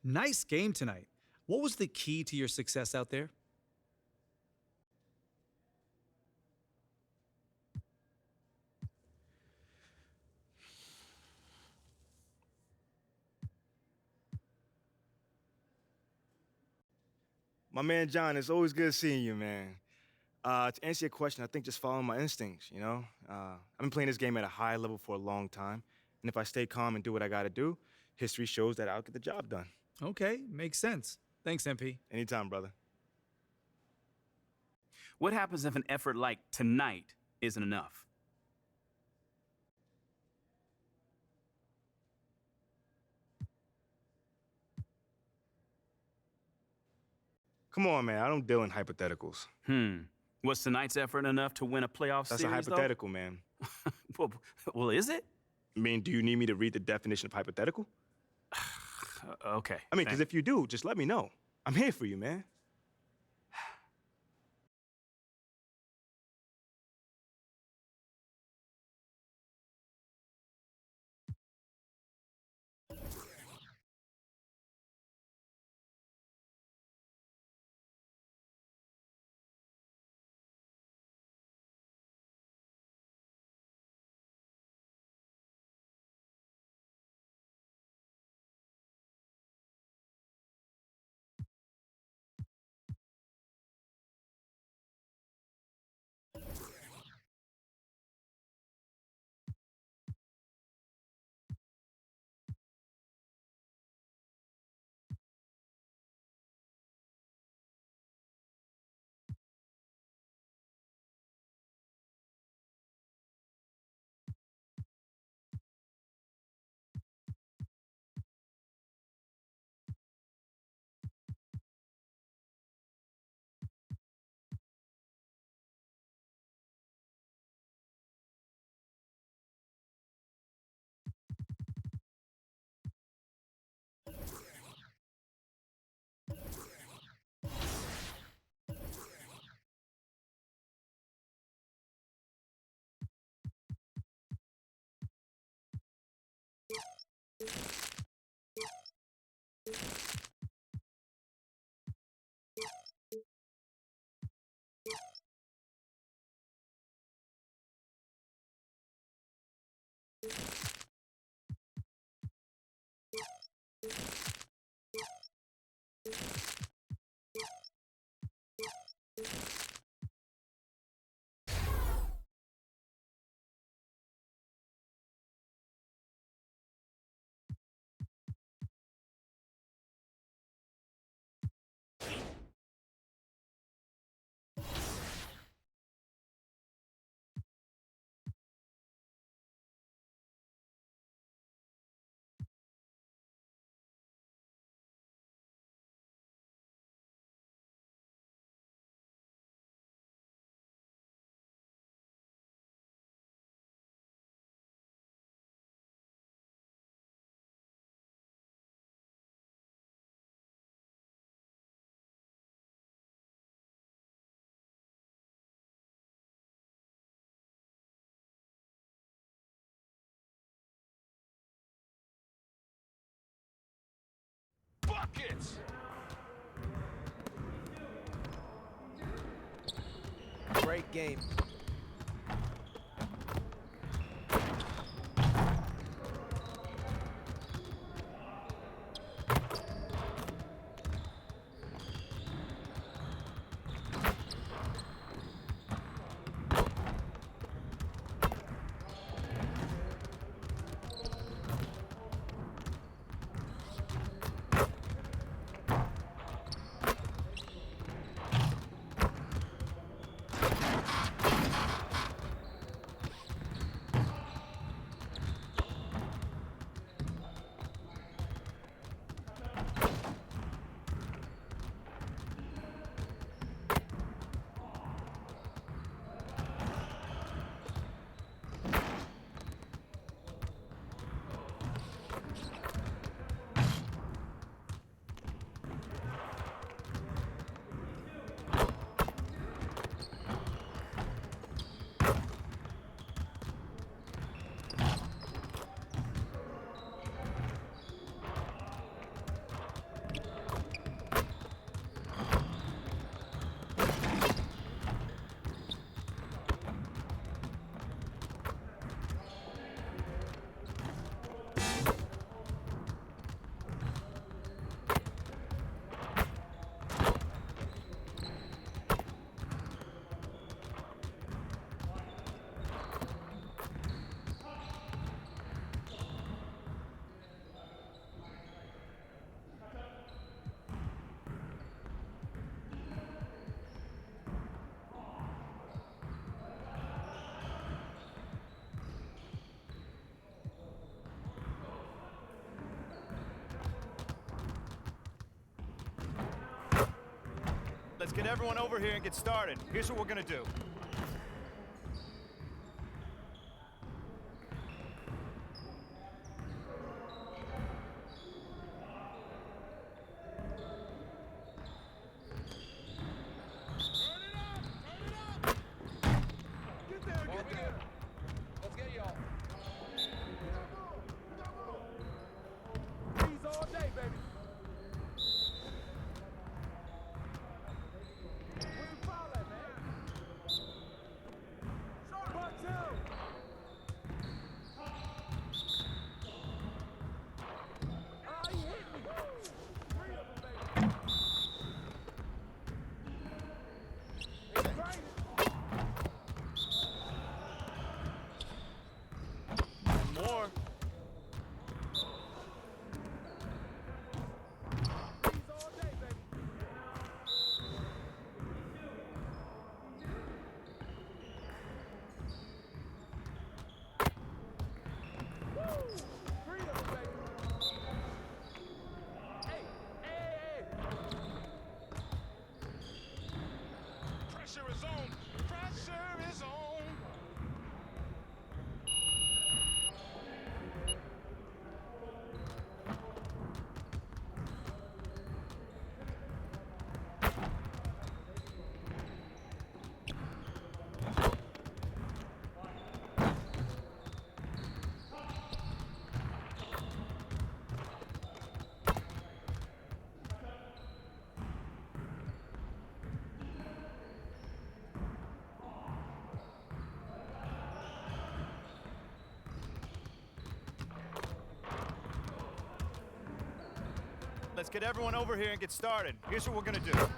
Nice game tonight. What was the key to your success out there? My man John, it's always good seeing you, man. To answer your question, I think just following my instincts, you know? I've been playing this game at a high level for a long time, and if I stay calm and do what I gotta do, history shows that I'll get the job done. Okay, makes sense. Thanks, MP. Anytime, brother. What happens if an effort like tonight isn't enough? Come on, man, I don't deal in hypotheticals. Was tonight's effort enough to win a playoff That's series, a hypothetical, man. well, is it? I mean, do you need me to read the definition of hypothetical? Okay. I mean, because if you do, just let me know. I'm here for you, man. Buckets! Great game. Let's get everyone over here and get started. Here's what we're gonna do. More. Pressure is on. Pressure is on. Let's get everyone over here and get started. Here's what we're gonna do. Getting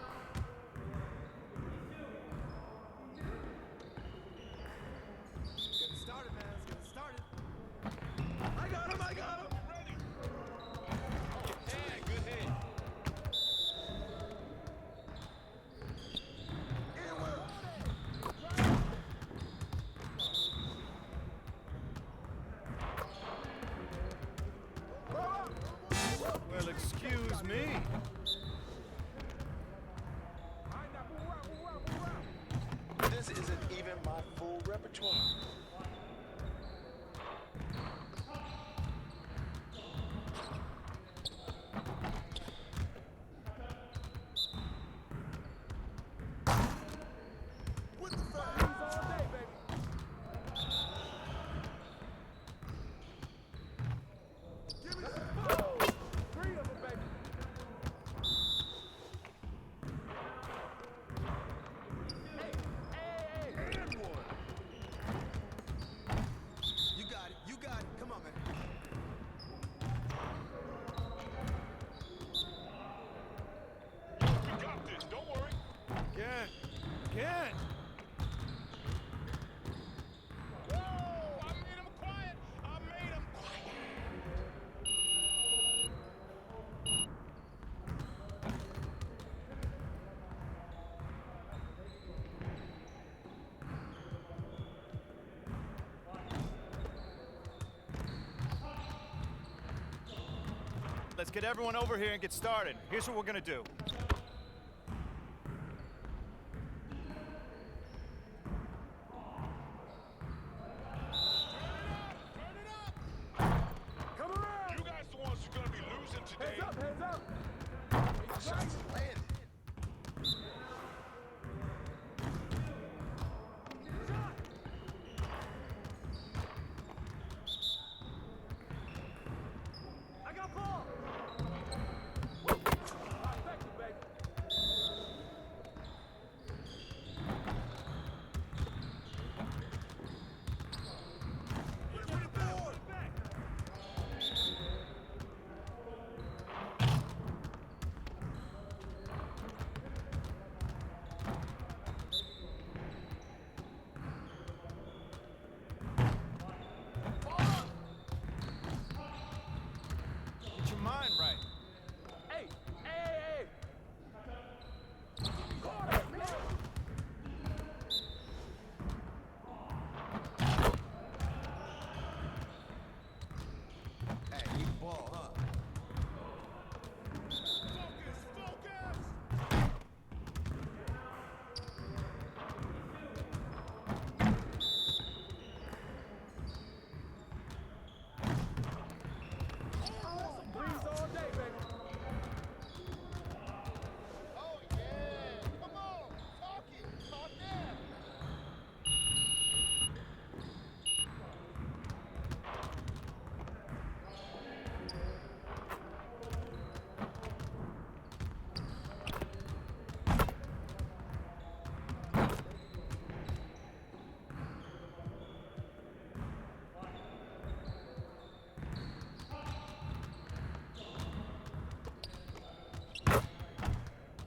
started, man. Let's get started. I got him. I got him. Ready. Hey, good hit. Well, excuse me. This isn't even my full repertoire. What the fuck? All day, baby. Give me some fun. Three of them, baby. Hey. And one. You got it. You got it. Come on, man. We got this. Don't worry. Again. Whoa! I made him quiet. I made him quiet. Let's get everyone over here and get started. Here's what we're gonna do. Turn it up. Come around. You guys the ones who are gonna be losing today. Hands up. Shots landed. I got ball. Thank you, baby. Get the board.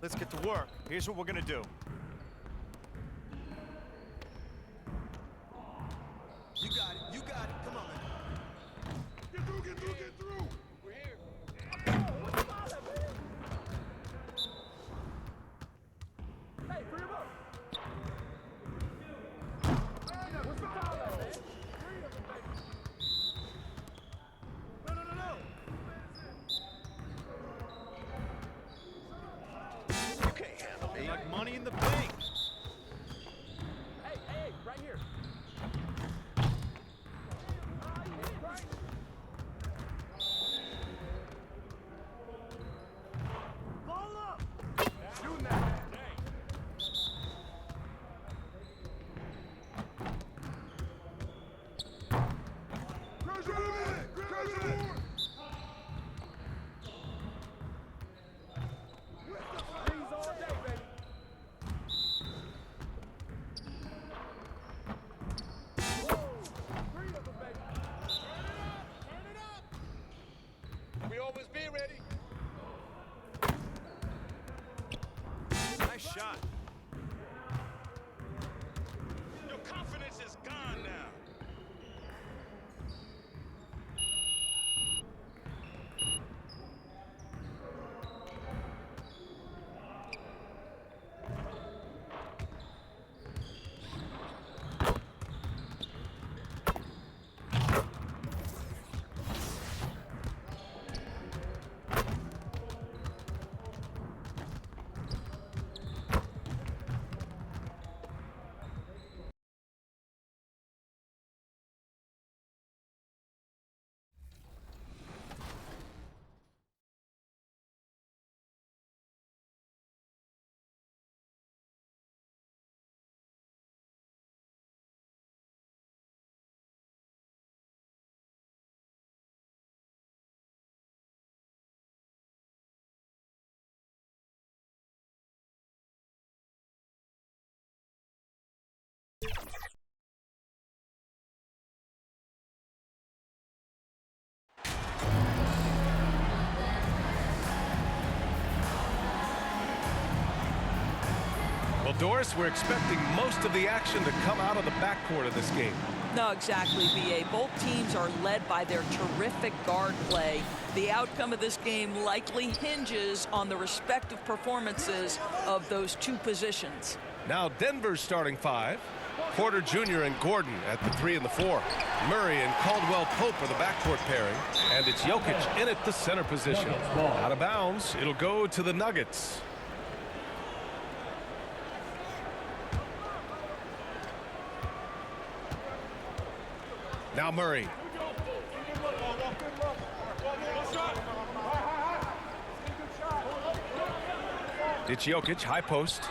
Let's get to work. Here's what we're gonna do. You got it. You got it. Come on, man. Get through, get through, get through. We're here. Hey, free him up. You can't handle me. Like money in the bank. Hey, right here. Ball up. Shooting that. We always be ready. Nice shot. Your confidence is gone now. Well, Doris, we're expecting most of the action to come out of the backcourt of this game. No, exactly, B.A. Both teams are led by their terrific guard play. The outcome of this game likely hinges on the respective performances of those two positions. Now Denver's starting five. Porter Jr. and Gordon at the 3 and the 4. Murray and Caldwell Pope are the backcourt pairing. And it's Jokic in at the center position. Out of bounds, it'll go to the Nuggets. Now Murray. It's Jokic, high post.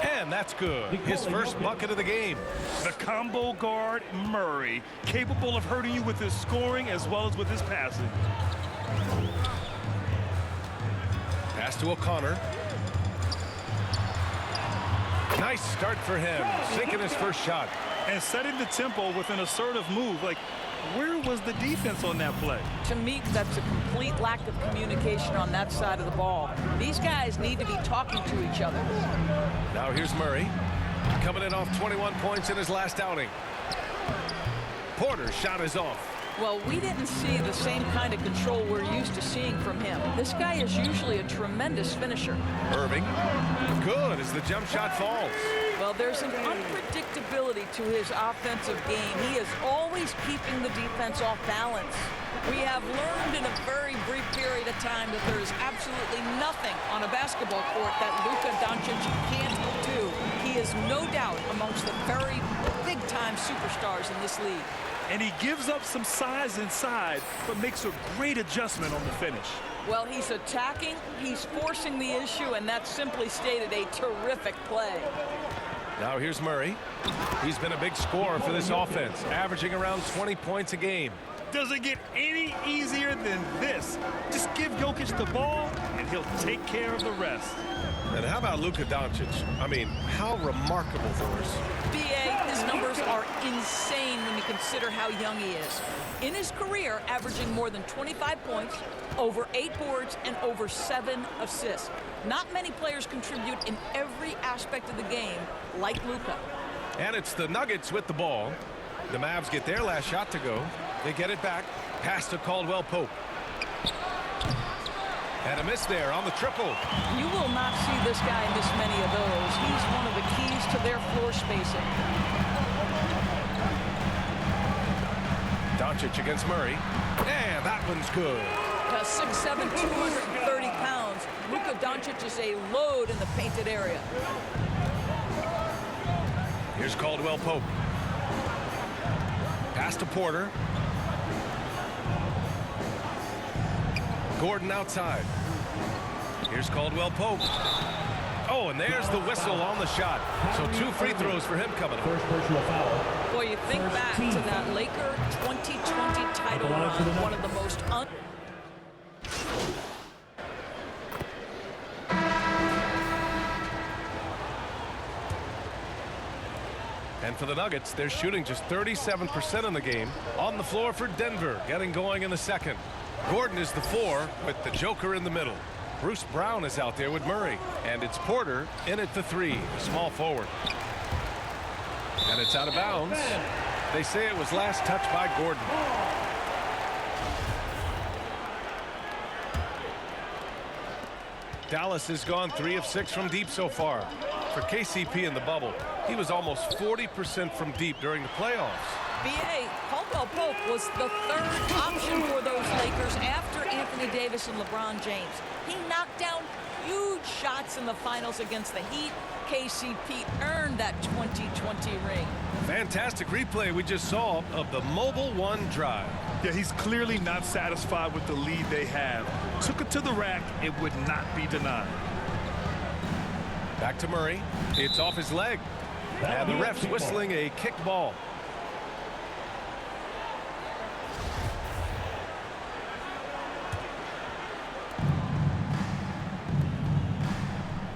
And that's good. His first bucket of the game. The combo guard, Murray, capable of hurting you with his scoring as well as with his passing. Pass to O'Connor. Nice start for him, sinking his first shot. And setting the tempo with an assertive move. Like, where was the defense on that play? To me, that's a complete lack of communication on that side of the ball. These guys need to be talking to each other. Now here's Murray, coming in off 21 points in his last outing. Porter's shot is off. Well, we didn't see the same kind of control we're used to seeing from him. This guy is usually a tremendous finisher. Irving, good as the jump shot falls. Well, there's an unpredictability to his offensive game. He is always keeping the defense off balance. We have learned in a very brief period of time that there is absolutely nothing on a basketball court that Luka Doncic can't do. He is no doubt amongst the very big-time superstars in this league. And he gives up some size inside, but makes a great adjustment on the finish. Well, he's attacking, he's forcing the issue, and that's simply stated a terrific play. Now here's Murray. He's been a big scorer for this offense, averaging around 20 points a game. Does it get any easier than this? Just give Jokic the ball, and he'll take care of the rest. And how about Luka Doncic? I mean, how remarkable for us. BA, his numbers are insane when you consider how young he is. In his career, averaging more than 25 points, over 8 boards, and over 7 assists. Not many players contribute in every aspect of the game like Luka. And it's the Nuggets with the ball. The Mavs get their last shot to go. They get it back. Pass to Caldwell Pope. And a miss there on the triple. You will not see this guy miss many of those. He's one of the keys to their floor spacing. Doncic against Murray. And that one's good. 6'7", 230 pounds. Luka Doncic is a load in the painted area. Here's Caldwell Pope. Pass to Porter. Gordon outside. Here's Caldwell Pope. Oh, and there's the whistle on the shot. So 2 free throws for him coming up. Boy, you think back to that Laker 2020 title run, one of the most And for the Nuggets, they're shooting just 37% in the game. On the floor for Denver, getting going in the second. Gordon is the 4 with the Joker in the middle. Bruce Brown is out there with Murray. And it's Porter in at the 3, the small forward. And it's out of bounds. They say it was last touched by Gordon. Dallas has gone 3 of 6 from deep so far. For KCP in the bubble, he was almost 40% from deep during the playoffs. BA, Caldwell Pope was the 3rd option for those Lakers after Anthony Davis and LeBron James. He knocked down huge shots in the finals against the Heat. KCP earned that 2020 ring. Fantastic replay we just saw of the Mobile One drive. Yeah, he's clearly not satisfied with the lead they have. Took it to the rack. It would not be denied. Back to Murray. It's off his leg. And the ref's whistling a kick ball.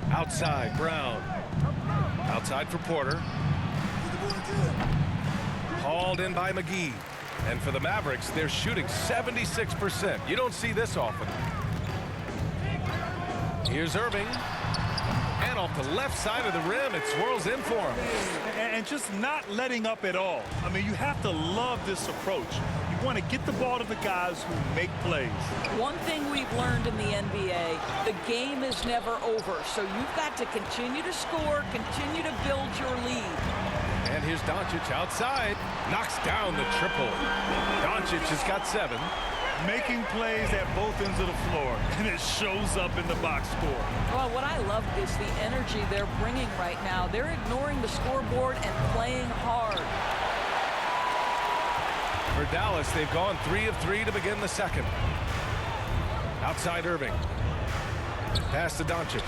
Outside, Brown. Outside for Porter. Hauled in by McGee. And for the Mavericks, they're shooting 76%. You don't see this often. Here's Irving. And off the left side of the rim, it swirls in for him. And just not letting up at all. I mean, you have to love this approach. You want to get the ball to the guys who make plays. One thing we've learned in the NBA, the game is never over. So you've got to continue to score, continue to build your lead. And here's Doncic outside. Knocks down the triple. Doncic has got 7. Making plays at both ends of the floor, and it shows up in the box score. Well, what I love is the energy they're bringing right now. They're ignoring the scoreboard and playing hard. For Dallas, they've gone 3 of 3 to begin the second. Outside Irving. Pass to Doncic.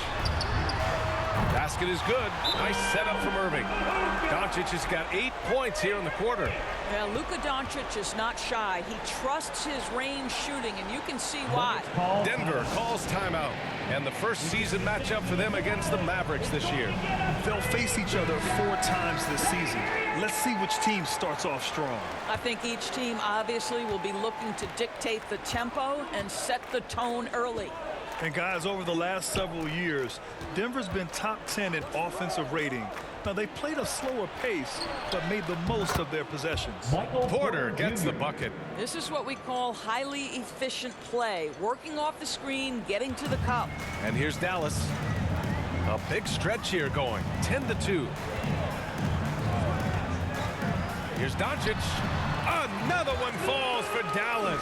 Basket is good. Nice setup from Irving. Doncic has got 8 points here in the quarter. Yeah, Luka Doncic is not shy. He trusts his range shooting, and you can see why. Denver calls timeout. And the first season matchup for them against the Mavericks this year. They'll face each other 4 times this season. Let's see which team starts off strong. I think each team obviously will be looking to dictate the tempo and set the tone early. And guys, over the last several years, Denver's been top 10 in offensive rating. Now, they played a slower pace, but made the most of their possessions. Porter gets the bucket. This is what we call highly efficient play. Working off the screen, getting to the cup. And here's Dallas. A big stretch here going. 10-2. Here's Doncic. Another one falls for Dallas.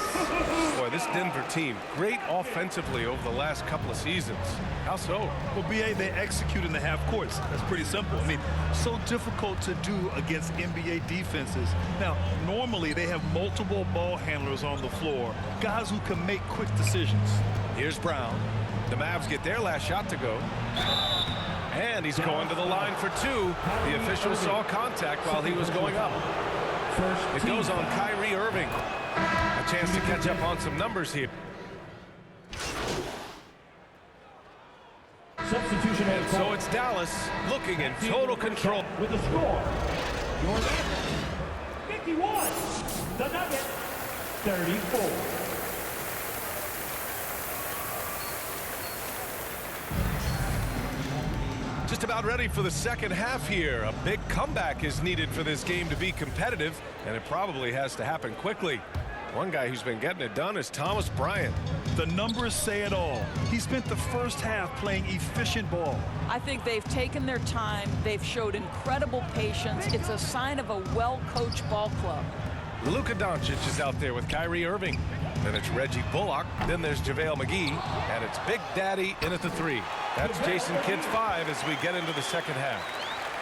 Boy, this Denver team, great offensively over the last couple of seasons. How so? Well, BA, they execute in the half courts. That's pretty simple. I mean, so difficult to do against NBA defenses. Now, normally they have multiple ball handlers on the floor, guys who can make quick decisions. Here's Brown. The Mavs get their last shot to go. And he's going to the line for 2. The official saw contact while he was going up. It goes on Kyrie Irving. A chance to catch up on some numbers here. Substitution. And So it's Dallas looking in total control. With the score, your Nuggets 51, the Nuggets 34. Just about ready for the second half here. A big comeback is needed for this game to be competitive, and it probably has to happen quickly. One guy who's been getting it done is Thomas Bryant. The numbers say it all. He spent the first half playing efficient ball. I think they've taken their time. They've showed incredible patience. It's a sign of a well-coached ball club. Luka Doncic is out there with Kyrie Irving. Then it's Reggie Bullock. Then there's JaVale McGee. And it's Big Daddy in at the 3. That's Jason Kidd's 5 as we get into the second half.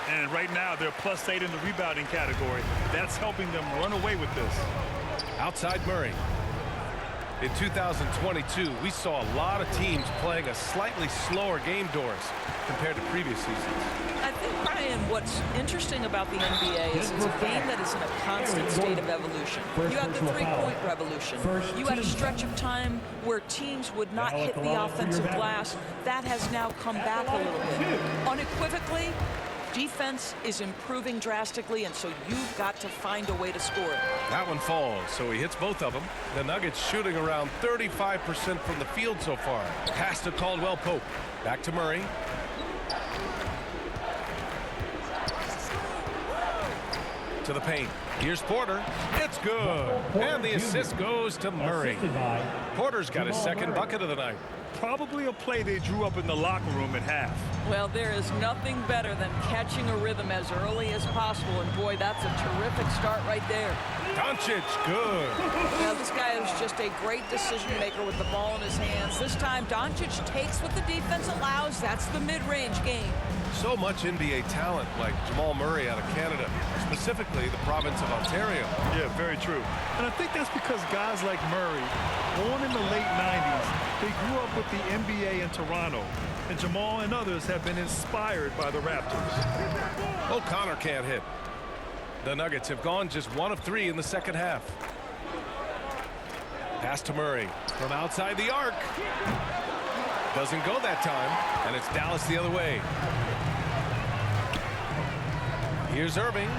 And right now, they're +8 in the rebounding category. That's helping them run away with this. Outside Murray. In 2022, we saw a lot of teams playing a slightly slower game, Doris, compared to previous seasons. I think, Brian, what's interesting about the NBA is it's a game that is in a constant state of evolution. You had the three-point revolution. You had a stretch of time where teams would not hit the offensive glass. That has now come back a little bit. Unequivocally, defense is improving drastically, and so you've got to find a way to score it. That one falls, so he hits both of them. The Nuggets shooting around 35% from the field so far. Pass to Caldwell Pope. Back to Murray. To the paint. Here's Porter. It's good. And the assist goes to Murray. Porter's got his second bucket of the night. Probably a play they drew up in the locker room at half. Well, there is nothing better than catching a rhythm as early as possible, and boy, that's a terrific start right there. Doncic, good. Now, this guy is just a great decision maker with the ball in his hands. This time, Doncic takes what the defense allows. That's the mid-range game. So much NBA talent like Jamal Murray out of Canada, specifically the province of Ontario. Yeah, very true. And I think that's because guys like Murray, born in the late 90s, they grew up with the NBA in Toronto. And Jamal and others have been inspired by the Raptors. O'Connor can't hit. The Nuggets have gone just 1 of 3 in the second half. Pass to Murray from outside the arc. Doesn't go that time, and it's Dallas the other way. Here's Irving.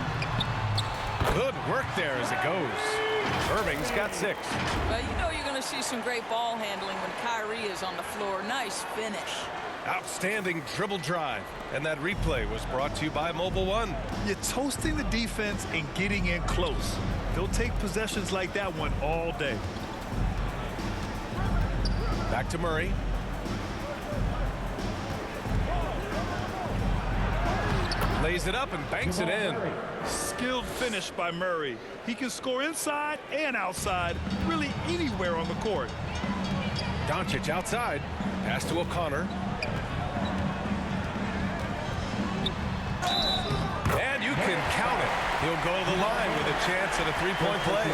Good work there as it goes. Irving's got 6. Well, you know you're going to see some great ball handling when Kyrie is on the floor. Nice finish. Outstanding dribble drive. And that replay was brought to you by Mobile One. You're toasting the defense and getting in close. They'll take possessions like that one all day. Back to Murray. Lays it up and banks it in. Skilled finish by Murray. He can score inside and outside, really anywhere on the court. Doncic outside. Pass to O'Connor. And you can count it. He'll go to the line with a chance at a three-point play.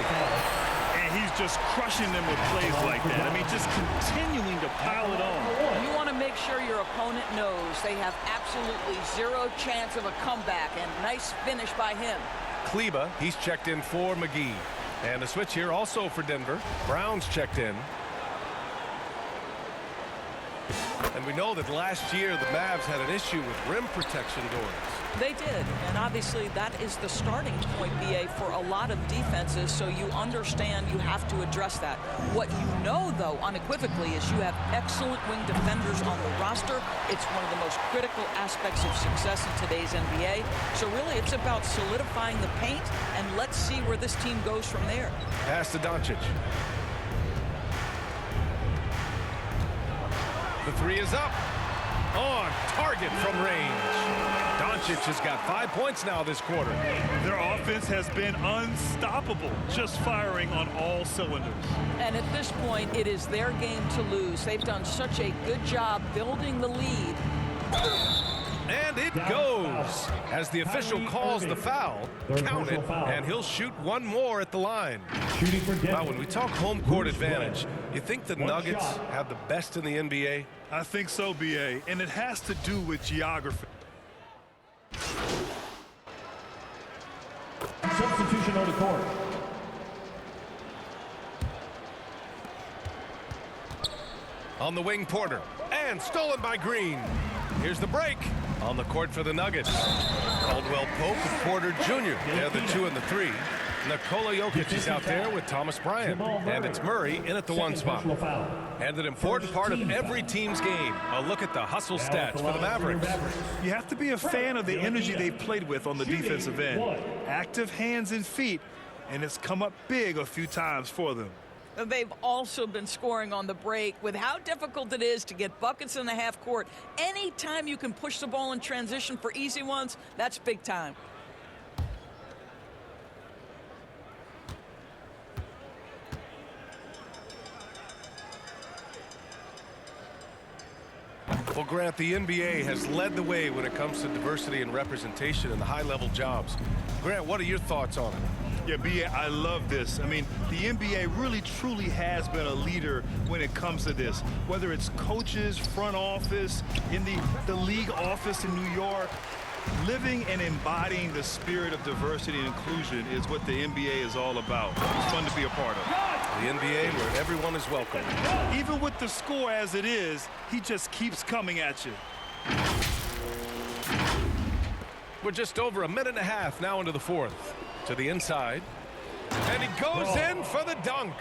And he's just crushing them with plays like that. I mean, just continuing to pile it on. You want to make sure your opponent knows they have absolutely zero chance of a comeback, and nice finish by him. Kleba, he's checked in for McGee. And a switch here also for Denver. Brown's checked in. And we know that last year the Mavs had an issue with rim protection, Doris. They did, and obviously that is the starting point, BA, for a lot of defenses, so you understand you have to address that. What you know, though, unequivocally, is you have excellent wing defenders on the roster. It's one of the most critical aspects of success in today's NBA. So really, it's about solidifying the paint, and let's see where this team goes from there. Pass to Doncic. The 3 is up. On target from range. Doncic has got 5 points now this quarter. Their offense has been unstoppable, just firing on all cylinders. And at this point, it is their game to lose. They've done such a good job building the lead. And it goes. As the official calls the foul, count it, and he'll shoot one more at the line. Now, when we talk home court advantage, you think the Nuggets have the best in the NBA? I think so, BA, and it has to do with geography. Substitution on the court. On the wing, Porter. And stolen by Green. Here's the break. On the court for the Nuggets. Caldwell Pope and Porter Jr. They're the 2 and the 3. Nikola Jokic is out there with Thomas Bryant. And it's Murray in at the 1 spot. And an important part of every team's game. A look at the hustle stats for the Mavericks. You have to be a fan of the energy they've played with on the defensive end. Active hands and feet, and it's come up big a few times for them. They've also been scoring on the break. With how difficult it is to get buckets in the half court, anytime you can push the ball in transition for easy ones, that's big time. Well, Grant, the NBA has led the way when it comes to diversity and representation in the high-level jobs. Grant, what are your thoughts on it? Yeah, B.A., I love this. I mean, the NBA really, truly has been a leader when it comes to this. Whether it's coaches, front office, in the league office in New York, living and embodying the spirit of diversity and inclusion is what the NBA is all about. It's fun to be a part of. The NBA where everyone is welcome. Even with the score as it is, he just keeps coming at you. We're just over a minute and a half now into the 4th. To the inside. And he goes in for the dunk.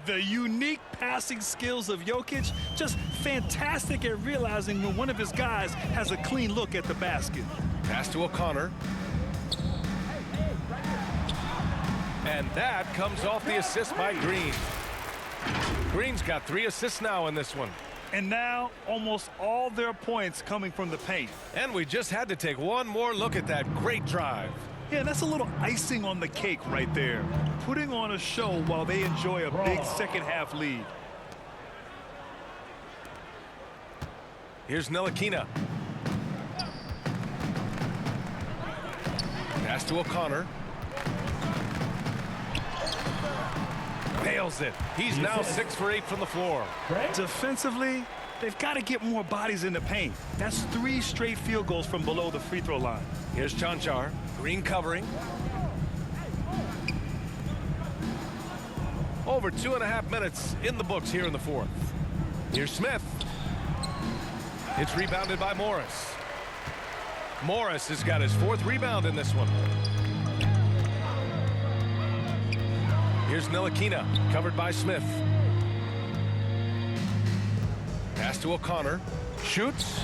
The unique passing skills of Jokic, just fantastic at realizing when one of his guys has a clean look at the basket. Pass to O'Connor. And that comes off the assist by Green. Green's got 3 assists now in this one. And now almost all their points coming from the paint. And we just had to take one more look at that great drive. Yeah, that's a little icing on the cake right there. Putting on a show while they enjoy a big second-half lead. Here's Ntilikina. Pass to O'Connor. Nails it. He's now 6 for 8 from the floor. Defensively, they've got to get more bodies in the paint. That's 3 straight field goals from below the free throw line. Here's Chanchar. Green covering. Over 2.5 minutes in the books here in the 4th. Here's Smith. It's rebounded by Morris. Morris has got his 4th rebound in this one. Here's Ntilikina, covered by Smith. Pass to O'Connor. Shoots.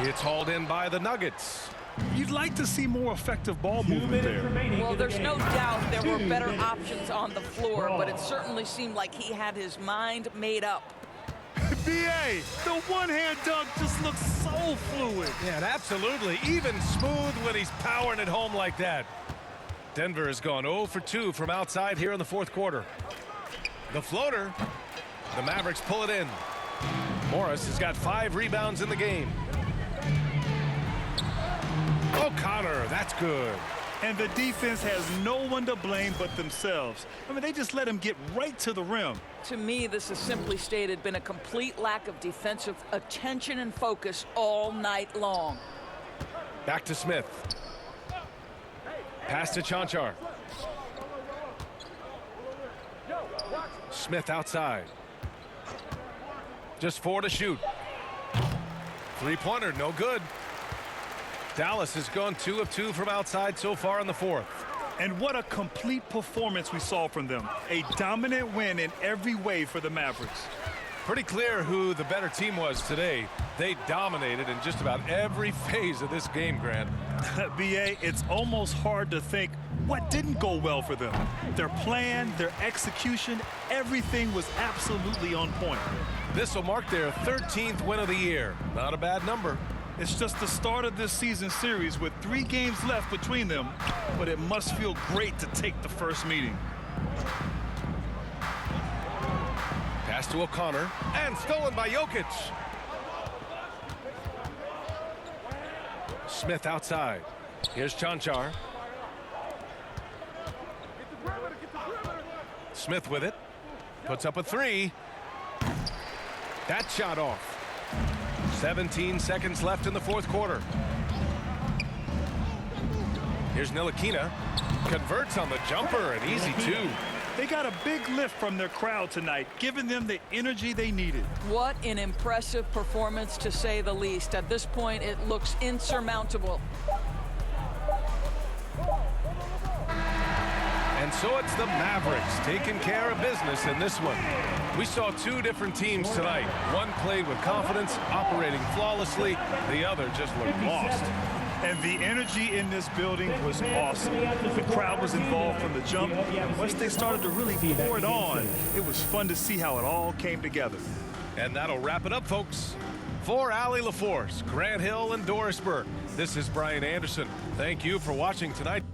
It's hauled in by the Nuggets. You'd like to see more effective ball movement there. Well, there's no doubt there were better options on the floor, but it certainly seemed like he had his mind made up. B.A., the one-hand dunk just looks so fluid. Yeah, absolutely. Even smooth when he's powering it home like that. Denver has gone 0 for 2 from outside here in the 4th quarter. The floater. The Mavericks pull it in. Morris has got 5 rebounds in the game. O'Connor, that's good. And the defense has no one to blame but themselves. I mean, they just let him get right to the rim. To me, this has simply stated been a complete lack of defensive attention and focus all night long. Back to Smith. Pass to Chanchar. Smith outside. Just 4 to shoot. 3-pointer, no good. Dallas has gone 2 of 2 from outside so far in the 4th. And what a complete performance we saw from them. A dominant win in every way for the Mavericks. Pretty clear who the better team was today. They dominated in just about every phase of this game, Grant. B.A., it's almost hard to think what didn't go well for them. Their plan, their execution, everything was absolutely on point. This will mark their 13th win of the year. Not a bad number. It's just the start of this season series with 3 games left between them, but it must feel great to take the first meeting. Pass to O'Connor, and stolen by Jokic. Smith outside. Here's Chanchar. Smith with it. Puts up a 3. That shot off. 17 seconds left in the 4th quarter. Here's Ntilikina. Converts on the jumper, an easy 2. They got a big lift from their crowd tonight, giving them the energy they needed. What an impressive performance, to say the least. At this point, it looks insurmountable. And so it's the Mavericks taking care of business in this one. We saw two different teams tonight. One played with confidence, operating flawlessly. The other just looked lost. And the energy in this building was awesome. The crowd was involved from the jump, and once they started to really pour it on, it was fun to see how it all came together. And that'll wrap it up, folks. For Allie LaForce, Grant Hill, and Doris Burke, this is Brian Anderson. Thank you for watching tonight.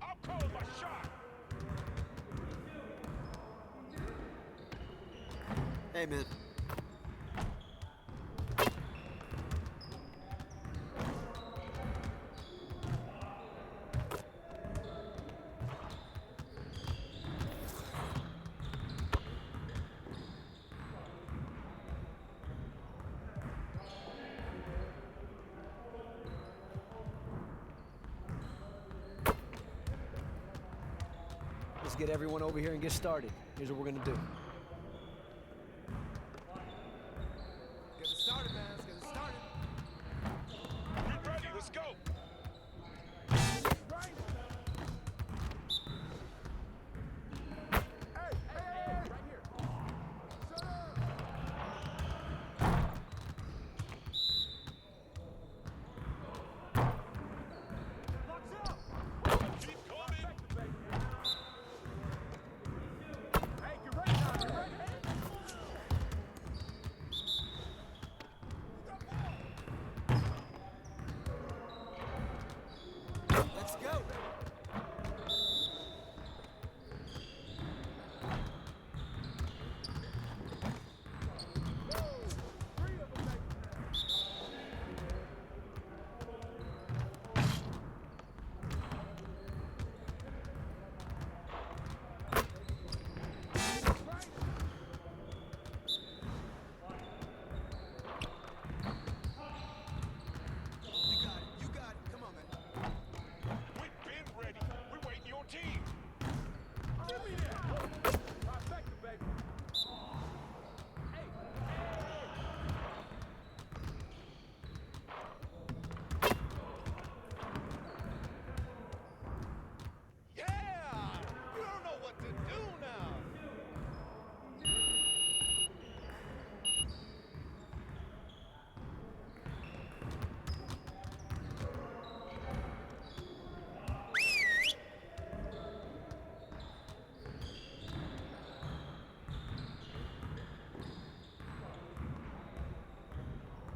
I'll call my shot. Hey, man. Let's get everyone over here and get started. Here's what we're gonna do. Get it started, man. Let's get it started. Get ready. Let's go. Keep coming. Hey, get ready now.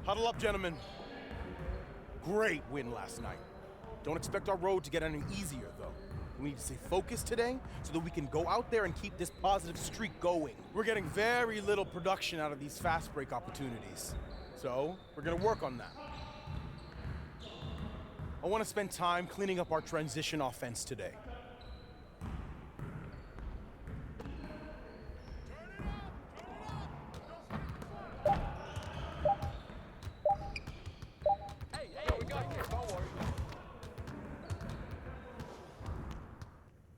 Huddle up, gentlemen. Great win last night. Don't expect our road to get any easier, though. We need to stay focused today so that we can go out there and keep this positive streak going. We're getting very little production out of these fast break opportunities. So, we're gonna work on that. I want to spend time cleaning up our transition offense today.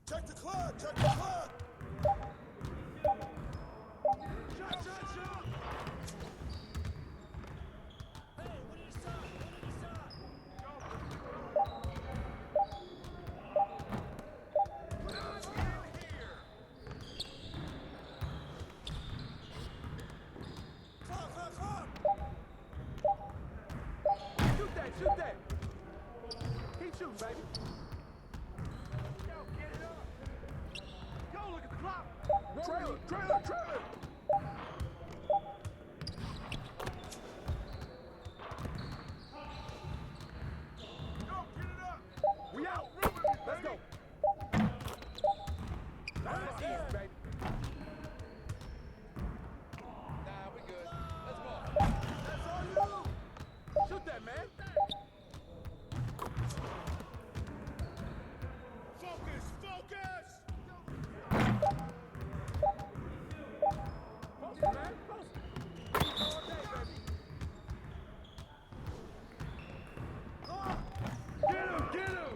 Check the clock, check the clock. Shot, shot, shot. Hey, what did he stop? What did he stop? Clock, clock, clock. Shoot that, shoot that. Keep shooting, baby. Yo, get it up. Yo, look at the clock. Trailer, trailer, trailer. Yo, get it up. We out. Let's go. That's easy, baby. Nah, we good. Let's go. That's all you. Shoot that, man. Focus, focus! Post it, man. Post it. All day, baby. Get him, get him.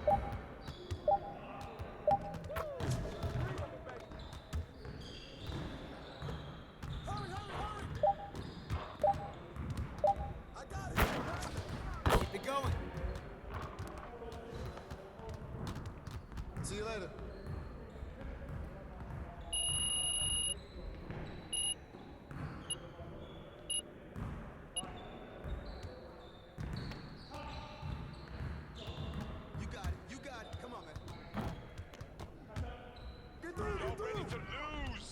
Hurry, hurry, hurry. I got it. Keep it going. See you later. You got it. You got it. Come on, man. Get through, get through. Ready to lose!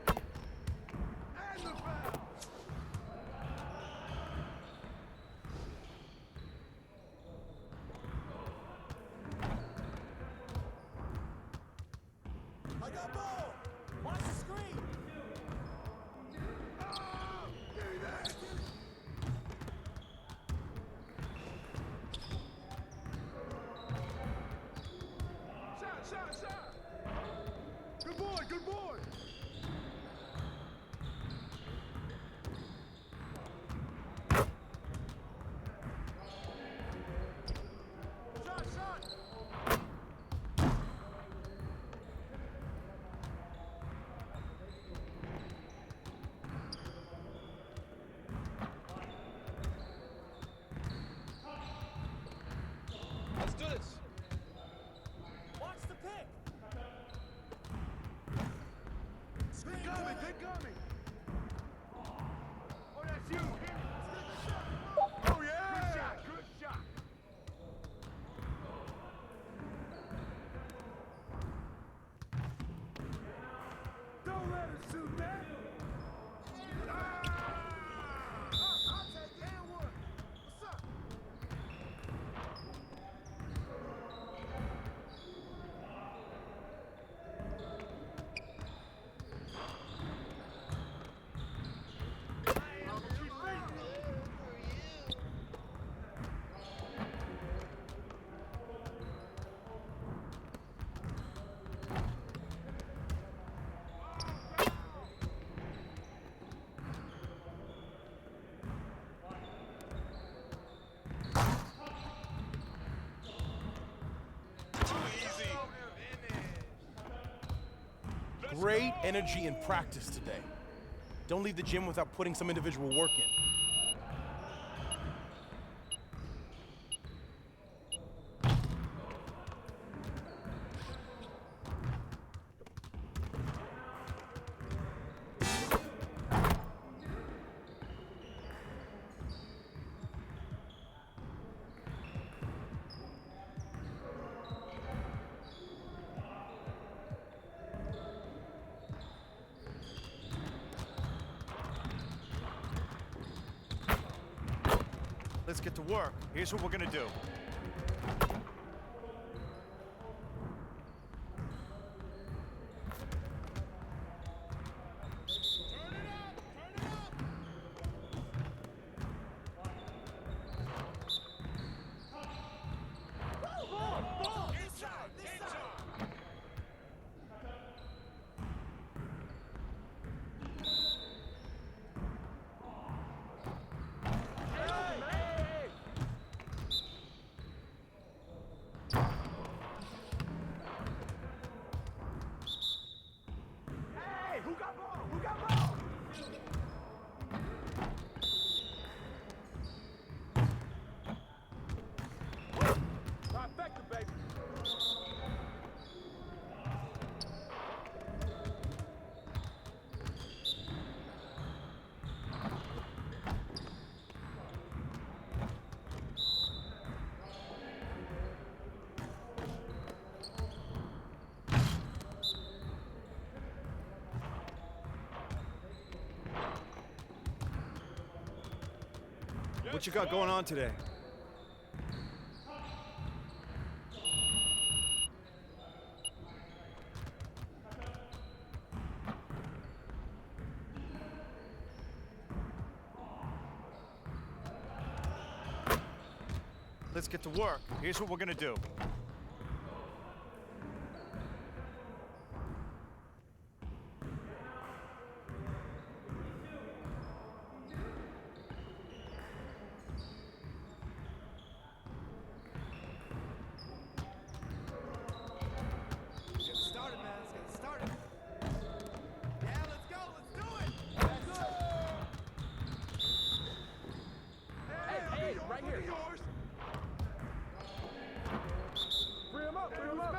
And the foul. I got ball. Watch the screen. Ah, give me that. Shot, shot, shot. Good boy, good boy. Shot, shot. Let's do this. Watch the pick. They coming, they coming. Oh, that's you. Hit it. Oh, yeah. Good shot, good shot. Don't let him shoot that. I'll take it. And what? What's up? Great energy in practice today. Don't leave the gym without putting some individual work in. Let's get to work. Here's what we're gonna do. Trifecta, baby. What you got going on today? Let's get to work. Here's what we're gonna do. Hey, right here. Free him up, free him up.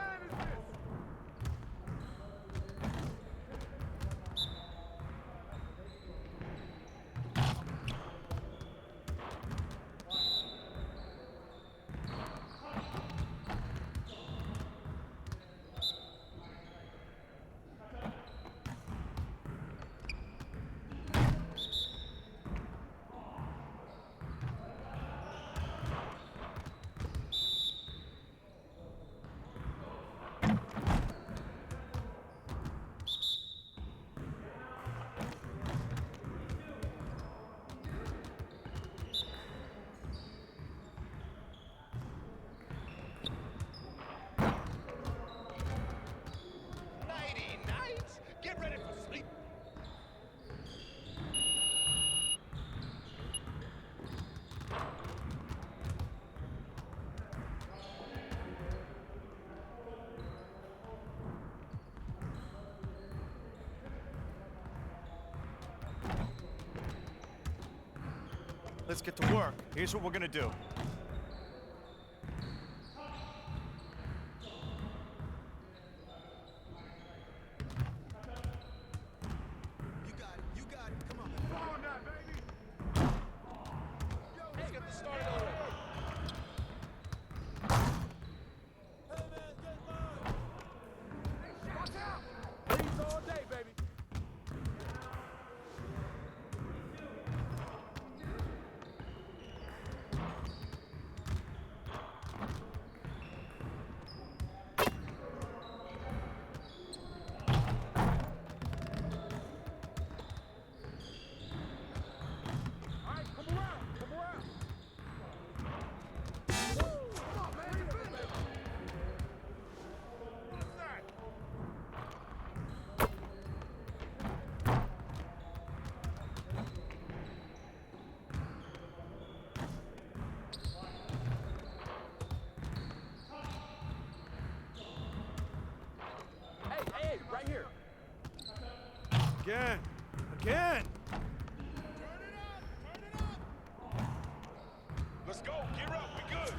Nighty nights. Get ready for sleep. Let's get to work. Here's what we're gonna do. Let's get this started already. Leads all day, baby. All right, come around, come around. Woo! Come on, man, you feel me? What's that? Hey, right here. Again. Again. Let's go. Gear up. We good.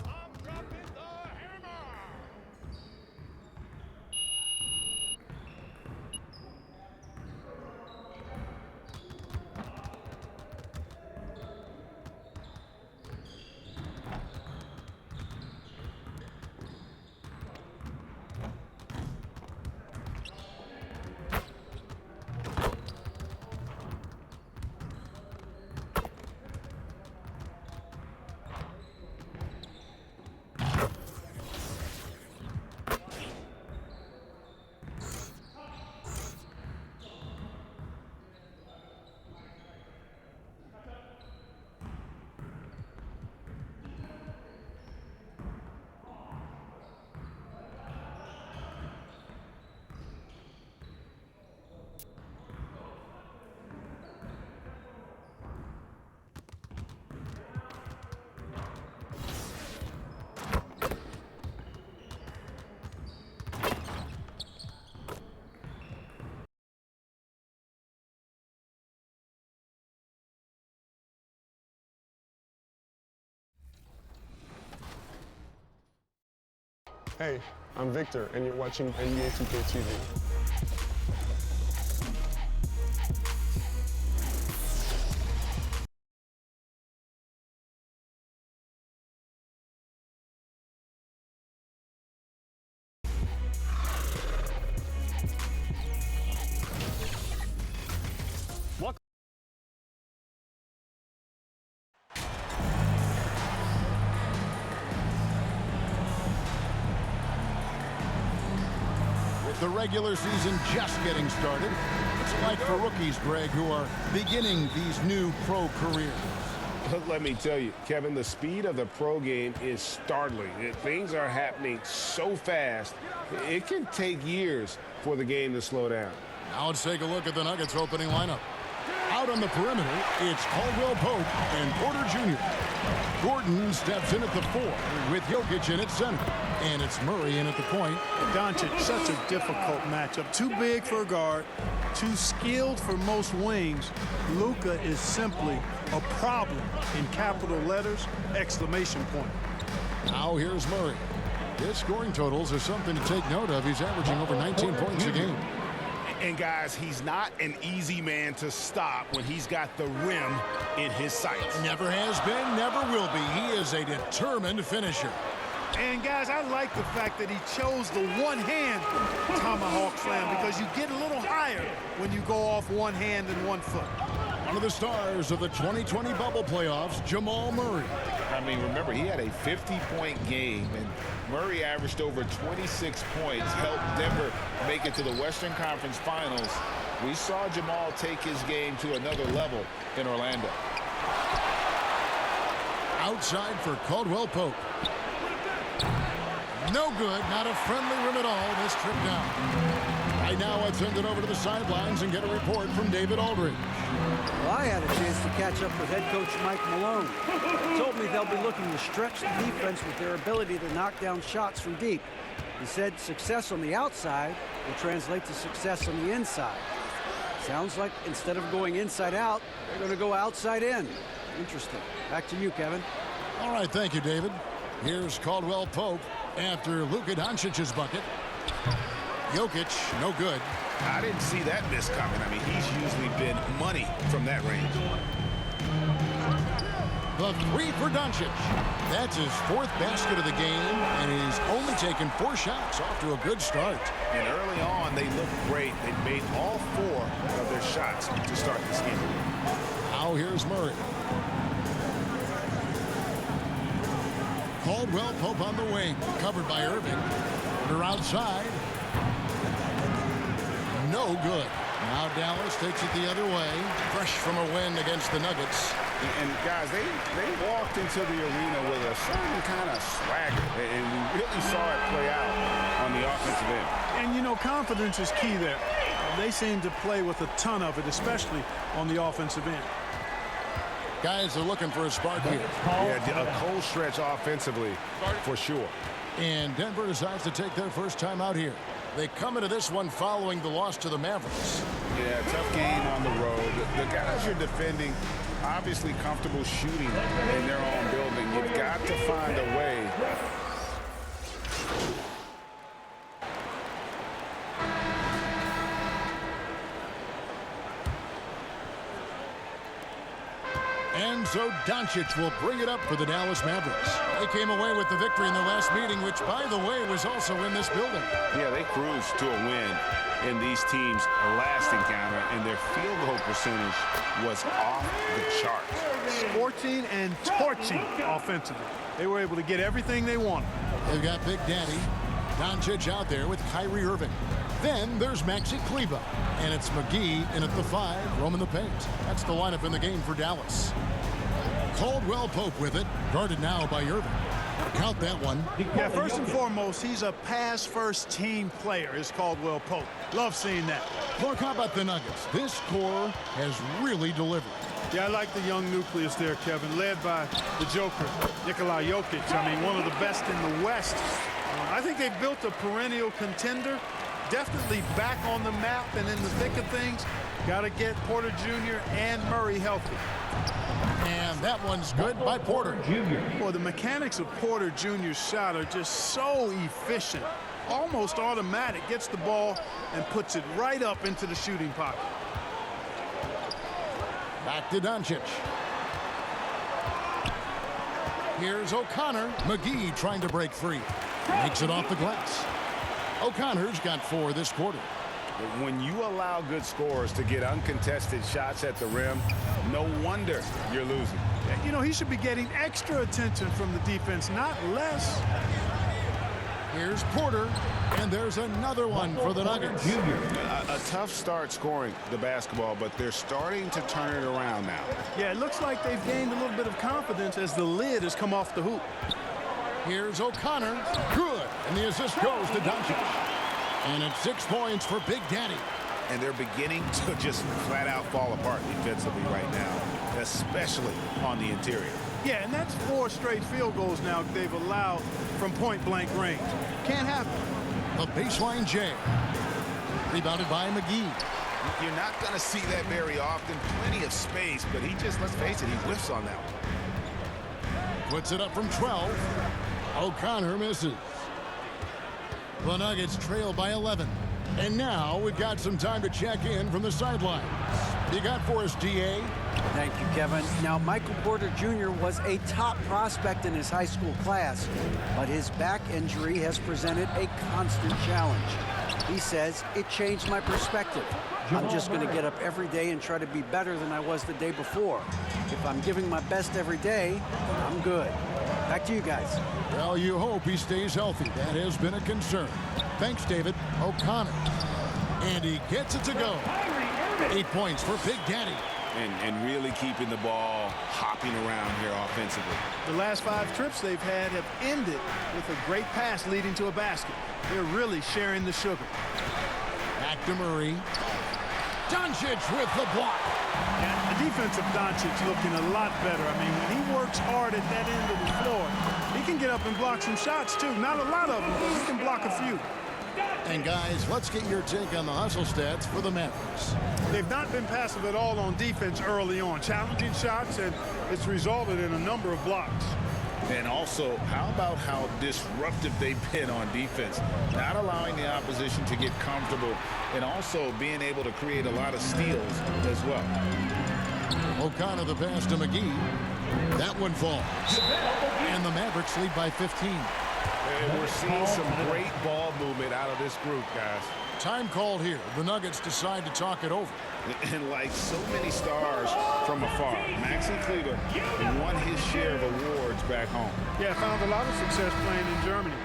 I'm dropping the hammer. Hey, I'm Victor, and you're watching NBA 2K TV. The regular season just getting started. It's like for rookies, Greg, who are beginning these new pro careers. Let me tell you, Kevin, the speed of the pro game is startling. Things are happening so fast, it can take years for the game to slow down. Now let's take a look at the Nuggets opening lineup. Out on the perimeter, it's Caldwell Pope and Porter Jr. Gordon steps in at the 4 with Jokic in at center. And it's Murray in at the point. Doncic, such a difficult matchup. Too big for a guard, too skilled for most wings. Luka is simply a problem in capital letters, exclamation point. Now here's Murray. His scoring totals are something to take note of. He's averaging over 19 points a game. And guys, he's not an easy man to stop when he's got the rim in his sights. Never has been, never will be. He is a determined finisher. And guys, I like the fact that he chose the one-hand tomahawk slam because you get a little higher when you go off one hand and 1 foot. One of the stars of the 2020 bubble playoffs, Jamal Murray. I mean, remember, he had a 50-point game, and Murray averaged over 26 points, helped Denver make it to the Western Conference Finals. We saw Jamal take his game to another level in Orlando. Outside for Caldwell Pope. No good, not a friendly rim at all this trip down. Right now, I'd send it over to the sidelines and get a report from David Aldridge. Well, I had a chance to catch up with head coach Mike Malone. He told me they'll be looking to stretch the defense with their ability to knock down shots from deep. He said success on the outside will translate to success on the inside. Sounds like instead of going inside out, they're going to go outside in. Interesting. Back to you, Kevin. All right, thank you, David. Here's Caldwell Pope after Luka Doncic's bucket. Jokic, no good. I didn't see that miss coming. I mean, he's usually been money from that range. The 3 for Doncic. That's his 4th basket of the game, and he's only taken 4 shots, off to a good start. And early on, they looked great. They made all 4 of their shots to start this game. Now here's Murray. Caldwell Pope on the wing, covered by Irving. They're outside. No good. Now Dallas takes it the other way. Fresh from a win against the Nuggets. And guys, they walked into the arena with a certain kind of swagger, and we really saw it play out on the offensive end. And, you know, confidence is key there. They seem to play with a ton of it, especially on the offensive end. Guys are looking for a spark here. Yeah, a cold stretch offensively, for sure. And Denver decides to take their first time out here. They come into this one following the loss to the Mavericks. Yeah, tough game on the road. The guys you're defending, obviously comfortable shooting in their own building. You've got to find a way. And so Doncic will bring it up for the Dallas Mavericks. They came away with the victory in their last meeting, which, by the way, was also in this building. Yeah, they cruised to a win in these teams' last encounter, and their field goal percentage was off the charts. Scorching and torching offensively. They were able to get everything they wanted. They've got Big Daddy Doncic out there with Kyrie Irving. Then there's Maxi Kleber, and it's McGee in at the 5, roaming the paint. That's the lineup in the game for Dallas. Caldwell Pope with it, guarded now by Irving. Count that one. Yeah, first and foremost, he's a pass-first team player, is Caldwell Pope. Love seeing that. Clark, how about the Nuggets? This core has really delivered. Yeah, I like the young nucleus there, Kevin, led by the Joker, Nikola Jokic. I mean, one of the best in the West. I think they've built a perennial contender, definitely back on the map and in the thick of things. Got to get Porter Jr. and Murray healthy. And that one's good by Porter. Well, the mechanics of Porter Jr.'s shot are just so efficient. Almost automatic. Gets the ball and puts it right up into the shooting pocket. Back to Doncic. Here's O'Connor. McGee trying to break free. Makes it off the glass. O'Connor's got 4 this quarter. When you allow good scorers to get uncontested shots at the rim, no wonder you're losing. You know, he should be getting extra attention from the defense, not less. Here's Porter, and there's another one for the Nuggets. A tough start scoring the basketball, but they're starting to turn it around now. Yeah, it looks like they've gained a little bit of confidence as the lid has come off the hoop. Here's O'Connor. Good. And the assist goes to Doncic. And it's 6 points for Big Daddy. And they're beginning to just flat out fall apart defensively right now, especially on the interior. Yeah, and that's 4 straight field goals now they've allowed from point-blank range. Can't happen. The baseline J. Rebounded by McGee. You're not going to see that very often. Plenty of space, but he just, let's face it, he whiffs on that one. Puts it up from 12. O'Connor misses. The Nuggets trail by 11. And now we've got some time to check in from the sidelines. You got for us, DA? Thank you, Kevin. Now, Michael Porter Jr. was a top prospect in his high school class, but his back injury has presented a constant challenge. He says, it changed my perspective. I'm just going to get up every day and try to be better than I was the day before. If I'm giving my best every day, I'm good. Back to you guys. Well, you hope he stays healthy. That has been a concern. Thanks, David. O'Connor. And he gets it to go. 8 points for Big Daddy. And really keeping the ball hopping around here offensively. The last 5 trips they've had have ended with a great pass leading to a basket. They're really sharing the sugar. Back to Murray. Doncic with the block. And the defense of Doncic looking a lot better. I mean, when he works hard at that end of the floor, he can get up and block some shots, too. Not a lot of them, but he can block a few. And, guys, let's get your take on the hustle stats for the Mavericks. They've not been passive at all on defense early on. Challenging shots, and it's resulted in a number of blocks. And also, how about how disruptive they've been on defense? Not allowing the opposition to get comfortable and also being able to create a lot of steals as well. O'Connor the pass to McGee. That one falls. And the Mavericks lead by 15. And we're seeing some great ball movement out of this group, guys. Time called here. The Nuggets decide to talk it over. And like so many stars from afar, Maxi Kleber won his share of awards back home. Yeah, found a lot of success playing in Germany.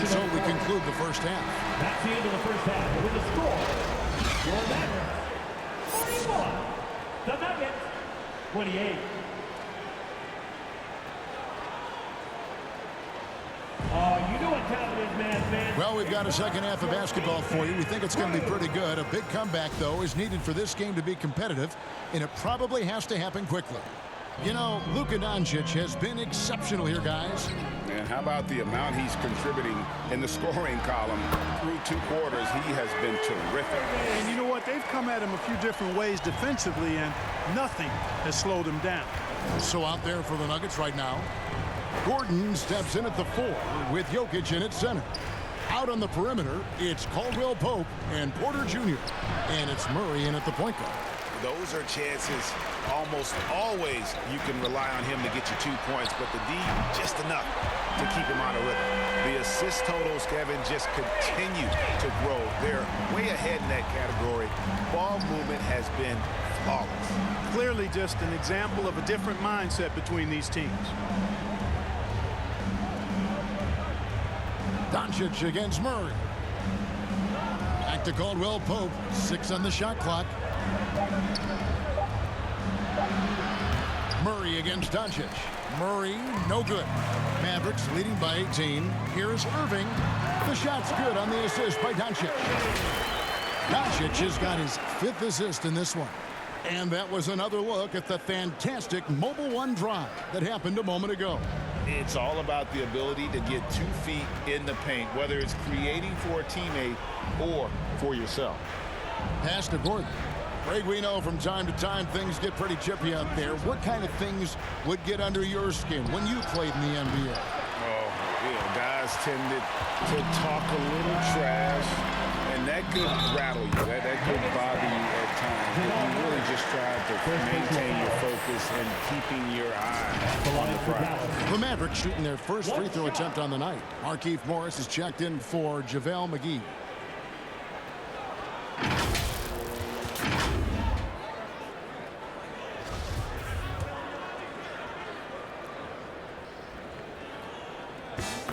So we conclude the first half. That's the end of the first half. With the score, your Mavericks 41. The Nuggets 28. You know what time it is, man. Well, we've got a second half of basketball for you. We think it's going to be pretty good. A big comeback, though, is needed for this game to be competitive, and it probably has to happen quickly. You know, Luka Doncic has been exceptional here, guys. And how about the amount he's contributing in the scoring column through 2 quarters? He has been terrific. And you know what? They've come at him a few different ways defensively, and nothing has slowed him down. So out there for the Nuggets right now, Gordon steps in at the 4 with Jokic in at center. Out on the perimeter, it's Caldwell Pope and Porter Jr. And it's Murray in at the point guard. Those are chances almost always you can rely on him to get you 2 points, but the D just enough to keep him out of rhythm. The assist totals, Kevin, just continue to grow. They're way ahead in that category. Ball movement has been flawless. Clearly just an example of a different mindset between these teams. Doncic against Murray. Back to Caldwell Pope. 6 on the shot clock. Murray against Doncic. Murray, no good. Mavericks leading by 18. Here's Irving. The shot's good on the assist by Doncic. Doncic has got his 5th assist in this one. And that was another look at the fantastic Mobile One drive that happened a moment ago. It's all about the ability to get 2 feet in the paint, whether it's creating for a teammate or for yourself. Pass to Gordon. Greg, we know from time to time things get pretty chippy out there. What kind of things would get under your skin when you played in the NBA? Oh, guys tended to talk a little trash, and that could rattle you. That could bother you at times. But you really just try to maintain your focus and keeping your eye on the prize. The Mavericks shooting their first free throw attempt on the night. Markieff Morris is checked in for JaVale McGee.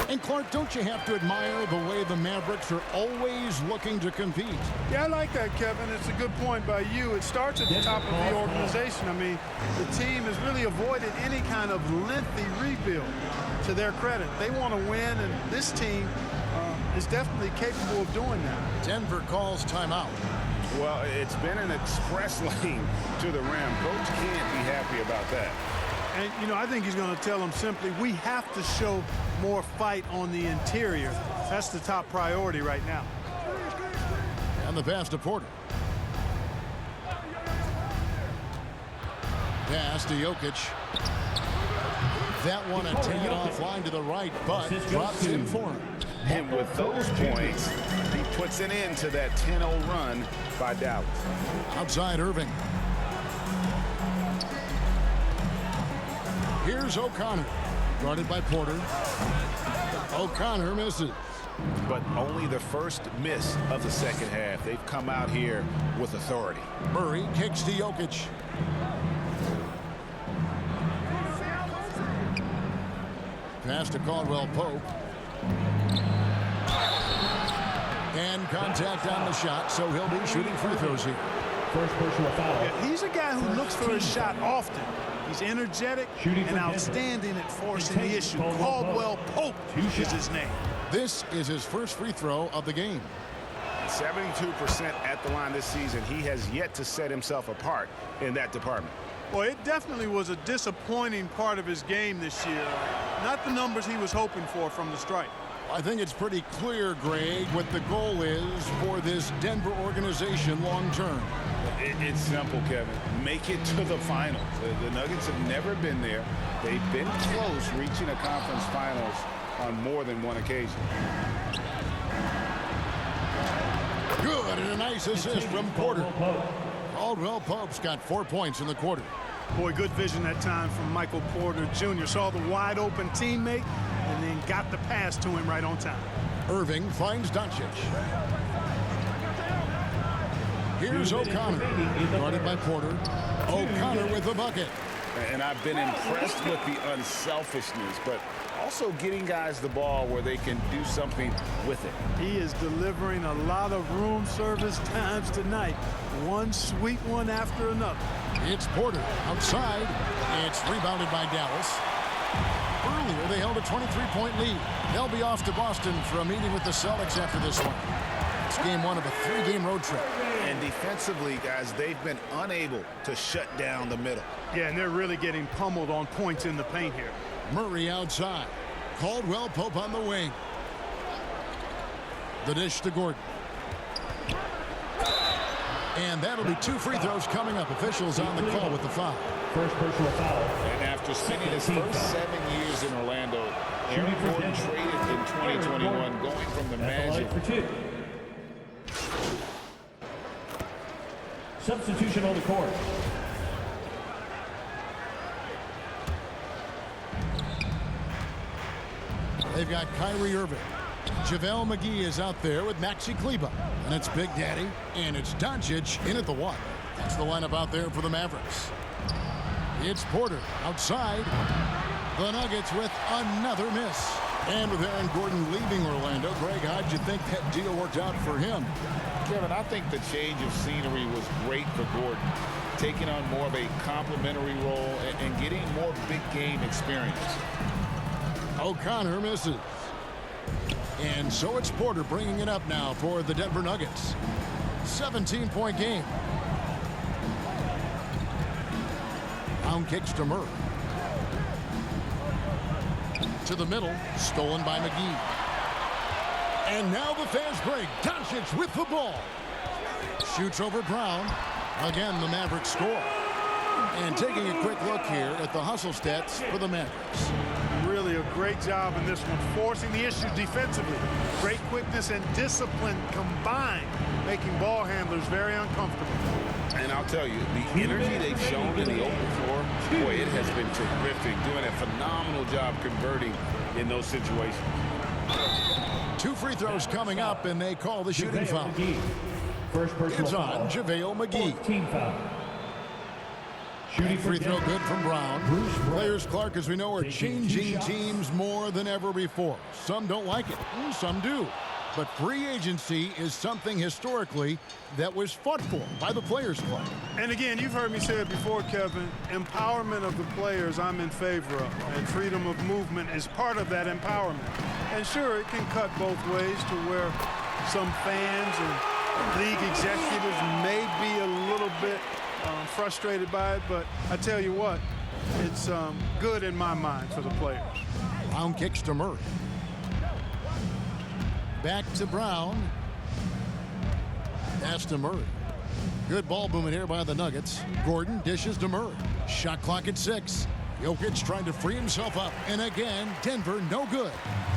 And Clark, don't you have to admire the way the Mavericks are always looking to compete? Yeah, I like that, Kevin. It's a good point by you. It starts at the top of the organization. I mean, the team has really avoided any kind of lengthy rebuild. To their credit, they want to win, and this team is definitely capable of doing that. Denver calls timeout. Well, it's been an express lane to the rim. Coach can't be happy about that. And, you know, I think he's going to tell them simply, we have to show more fight on the interior. That's the top priority right now. And the pass to Porter. Pass to Jokic. That one a take it offline to the right, but drops in for him. And with those points, he puts an end to that 10-0 run by Dallas. Outside Irving. Here's O'Connor, guarded by Porter. O'Connor misses. But only the first miss of the second half. They've come out here with authority. Murray kicks to Jokic. Pass to Caldwell Pope. And contact on the shot, so he'll be shooting free throws here. First personal foul. Yeah, he's a guy who looks for his shot often. He's energetic and outstanding at forcing the issue. Caldwell Pope is his name. This is his first free throw of the game. 72% at the line this season. He has yet to set himself apart in that department. Well, it definitely was a disappointing part of his game this year. Not the numbers he was hoping for from the stripe. I think it's pretty clear, Greg, what the goal is for this Denver organization long term. It's simple, Kevin. Make it to the finals. The Nuggets have never been there. They've been close reaching a conference finals on more than one occasion. Good, and a nice assist from Porter. Caldwell Pope's got 4 points in the quarter. Boy, good vision that time from Michael Porter Jr. Saw the wide open teammate and then got the pass to him right on time. Irving finds Doncic. Here's O'Connor, guarded by Porter. O'Connor with the bucket. And I've been impressed with the unselfishness, but also getting guys the ball where they can do something with it. He is delivering a lot of room service times tonight. One sweet one after another. It's Porter outside. It's rebounded by Dallas. Earlier, they held a 23-point lead. They'll be off to Boston for a meeting with the Celtics after this one. It's game one of a 3-game road trip. And defensively, guys, they've been unable to shut down the middle. Yeah, and they're really getting pummeled on points in the paint here. Murray outside. Caldwell Pope on the wing. The dish to Gordon. And that'll be 2 free throws coming up. Officials on the call with the foul. First personal foul. And after spending his first 7 years in Orlando, Aaron Gordon traded in 2021, going from the Magic. For 2. Substitution on the court. They've got Kyrie Irving. JaVale McGee is out there with Maxi Kleber. And it's Big Daddy. And it's Doncic in at the 1. That's the lineup out there for the Mavericks. It's Porter outside. The Nuggets with another miss. And with Aaron Gordon leaving Orlando, Greg, how'd you think that deal worked out for him? Kevin, I think the change of scenery was great for Gordon, taking on more of a complimentary role and getting more big game experience. O'Connor misses. And so it's Porter bringing it up now for the Denver Nuggets. 17-point game. Down kicks to Murray. To the middle, stolen by McGee. And now the fast break. Doncic with the ball. Shoots over Brown. Again, the Mavericks score. And taking a quick look here at the hustle stats for the Mavericks. Really a great job in this one, forcing the issue defensively. Great quickness and discipline combined, making ball handlers very uncomfortable. And I'll tell you, the energy they've shown in the open floor, boy, it has been terrific. Doing a phenomenal job converting in those situations. 2 free throws coming up, and they call the shooting foul. It's on JaVale McGee. Shooting free throw good from Brown. Players, Clark, as we know, are changing teams more than ever before. Some don't like it, some do. But free agency is something historically that was fought for by the Players Club. And again, you've heard me say it before, Kevin, empowerment of the players I'm in favor of, and freedom of movement is part of that empowerment. And sure, it can cut both ways to where some fans and league executives may be a little bit frustrated by it, but I tell you what, it's good in my mind for the players. Brown kicks to Murray. Back to Brown. Pass to Murray. Good ball movement here by the Nuggets. Gordon dishes to Murray. Shot clock at 6. Jokic trying to free himself up. And again, Denver no good.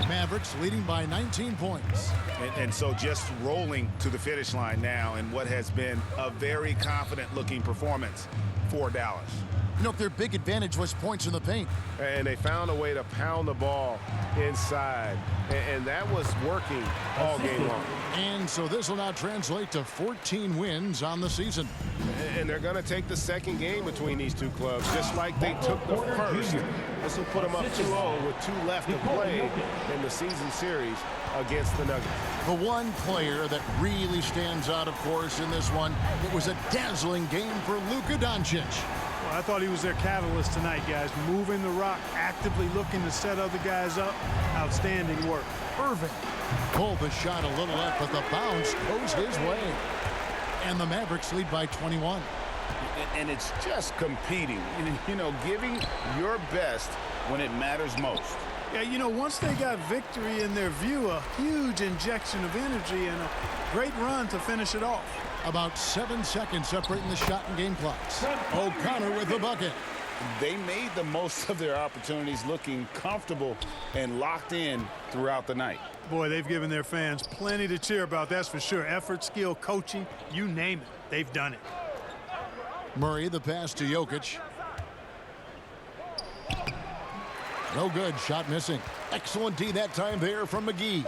Mavericks leading by 19 points. And so just rolling to the finish line now in what has been a very confident-looking performance for Dallas. You know, their big advantage was points in the paint. And they found a way to pound the ball inside. And that was working all game long. And so this will now translate to 14 wins on the season. And they're going to take the second game between these two clubs, just like they took the first. This will put them up 2-0 with 2 left to play in the season series against the Nuggets. The one player that really stands out, of course, in this one, it was a dazzling game for Luka Doncic. Well, I thought he was their catalyst tonight, guys. Moving the rock, actively looking to set other guys up. Outstanding work. Irving pulled the shot a little left, but the bounce goes his way. And the Mavericks lead by 21. And it's just competing, you know, giving your best when it matters most. Yeah, you know, once they got victory in their view, a huge injection of energy and a great run to finish it off. About 7 seconds separating the shot and game clocks. O'Connor with the bucket. They made the most of their opportunities, looking comfortable and locked in throughout the night. Boy, they've given their fans plenty to cheer about, that's for sure. Effort, skill, coaching, you name it, they've done it. Murray, the pass to Jokic. No good, shot missing. Excellent D that time there from McGee.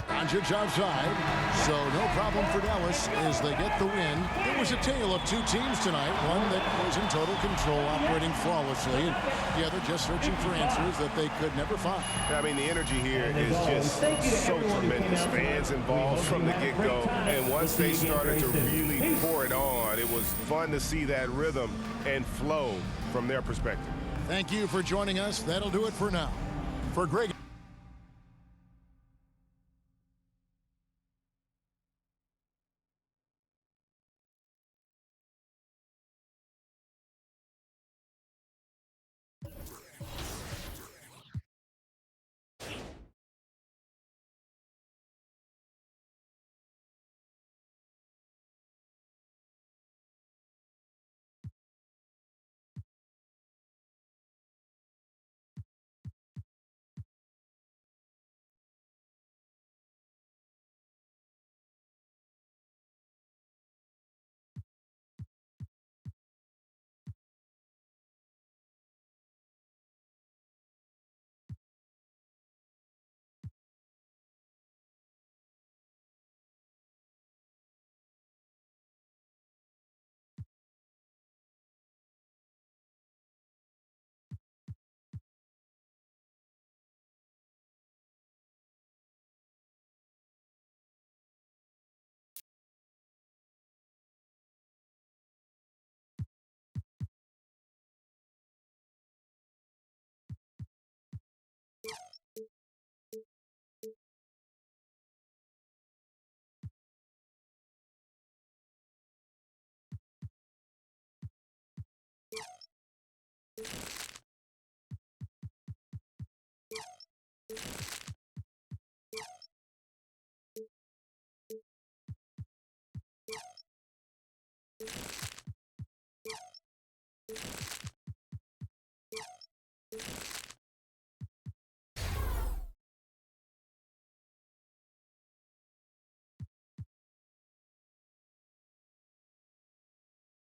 Doncic outside, so no problem for Dallas as they get the win. It was a tale of 2 teams tonight, one that was in total control, operating flawlessly, and the other just searching for answers that they could never find. I mean, the energy here is just so tremendous. Fans involved from the get-go, and once they started to really pour it on, it was fun to see that rhythm and flow from their perspective. Thank you for joining us. That'll do it for now. For Greg